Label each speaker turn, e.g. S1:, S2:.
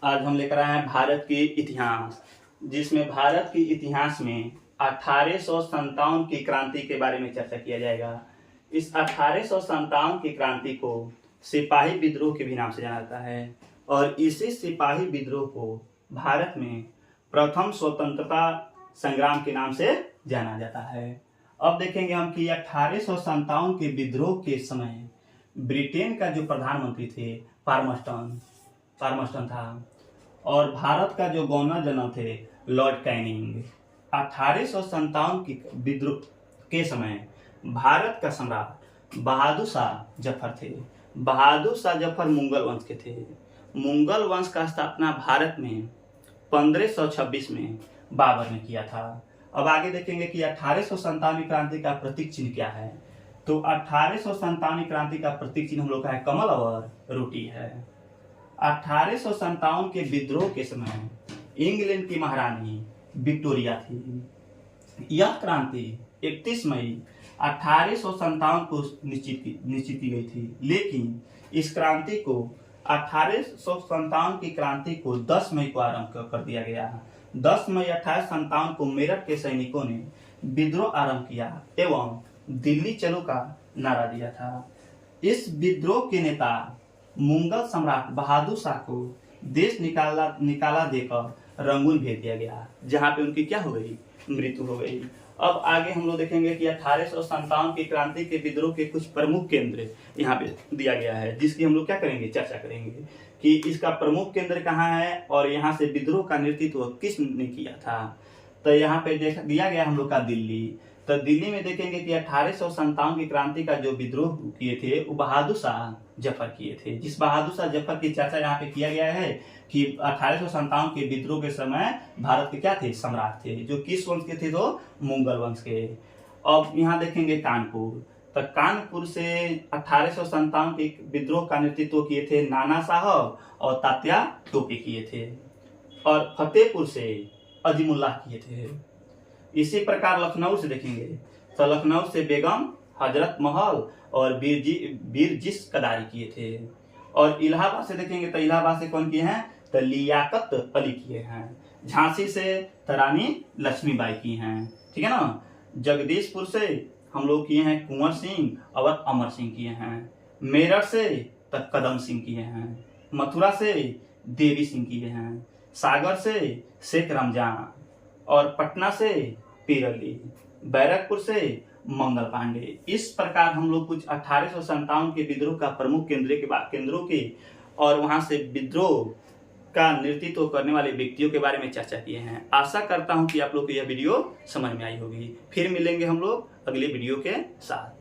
S1: आज हम लेकर आए हैं भारत के इतिहास, जिसमें भारत के इतिहास में 1857 की क्रांति के बारे में चर्चा किया जाएगा। इस 1857 की क्रांति को सिपाही विद्रोह के भी नाम से जाना जाता है और इसी सिपाही विद्रोह को भारत में प्रथम स्वतंत्रता संग्राम के नाम से जाना जाता है। अब देखेंगे हम कि 1857 के विद्रोह के समय ब्रिटेन का जो प्रधानमंत्री थे पार्मस्टन था और भारत का जो गवर्नर जनरल थे लॉर्ड कैनिंग। 1857 की विद्रोह के समय भारत का सम्राट बहादुर शाह जफर थे। बहादुर शाह जफर मुगल वंश के थे। मुगल वंश का स्थापना भारत में 1526 में बाबर ने किया था। अब आगे देखेंगे कि 1857 क्रांति का प्रतीक चिन्ह क्या है। तो 1857 क्रांति का प्रतीक चिन्ह हम लोग का है कमल और रोटी है। 1857 के विद्रोह के समय इंग्लैंड की महारानी विक्टोरिया थी। यह क्रांति 31 मई 1857 को निश्चित की गई थी, लेकिन इस क्रांति को 1857 की क्रांति को 10 मई को आरंभ कर दिया गया। 10 मई 1857 को मेरठ के सैनिकों ने विद्रोह आरंभ किया एवं दिल्ली चलो का नारा दिया था। इस विद्रोह के नेता मुगल सम्राट बहादुर शाह को देश निकाला देकर रंगून भेज दिया गया, जहां पे उनकी क्या हो गई, मृत्यु हो गई। अब आगे हम लोग देखेंगे कि 1857 की क्रांति के विद्रोह के कुछ प्रमुख केंद्र यहाँ पे दिया गया है, जिसकी हम लोग क्या करेंगे, चर्चा करेंगे कि इसका प्रमुख केंद्र कहाँ है और यहाँ से विद्रोह का नेतृत्व किसने किया था। तो यहाँ पे दिया गया हम लोग का दिल्ली। तो दिल्ली में देखेंगे कि 1857 की क्रांति का जो विद्रोह किए थे वो बहादुर शाह जफर किए थे। जिस बहादुर शाह जफर की चर्चा यहाँ पे किया गया है कि 1857 के विद्रोह के समय भारत के क्या थे, सम्राट थे, जो किस वंश के थे, तो मुगल वंश के। अब यहाँ देखेंगे कानपुर। तो कानपुर से 1857 के विद्रोह का नेतृत्व किए थे नाना साहब और तात्या टोपे किए थे और फतेहपुर से अजीमुल्लाह किए थे। इसी प्रकार लखनऊ से देखेंगे तो लखनऊ से बेगम हजरत महल और बीरजिस कदारी किए थे। और इलाहाबाद से देखेंगे तो इलाहाबाद से कौन किए हैं, तो लियाकत अली किए हैं। झांसी से रानी लक्ष्मीबाई की हैं, ठीक है ना। जगदीशपुर से हम लोग किए हैं कुंवर सिंह और अमर सिंह किए हैं। मेरठ से तक कदम सिंह किए हैं। मथुरा से देवी सिंह किए हैं। सागर से शेख रमजान और पटना से पीरली। बैरकपुर से मंगल पांडे। इस प्रकार हम लोग कुछ 1857 के विद्रोह का प्रमुख केंद्रों के और वहां से विद्रोह का नेतृत्व करने वाले व्यक्तियों के बारे में चर्चा किए हैं। आशा करता हूं कि आप लोग को यह वीडियो समझ में आई होगी। फिर मिलेंगे हम लोग अगले वीडियो के साथ।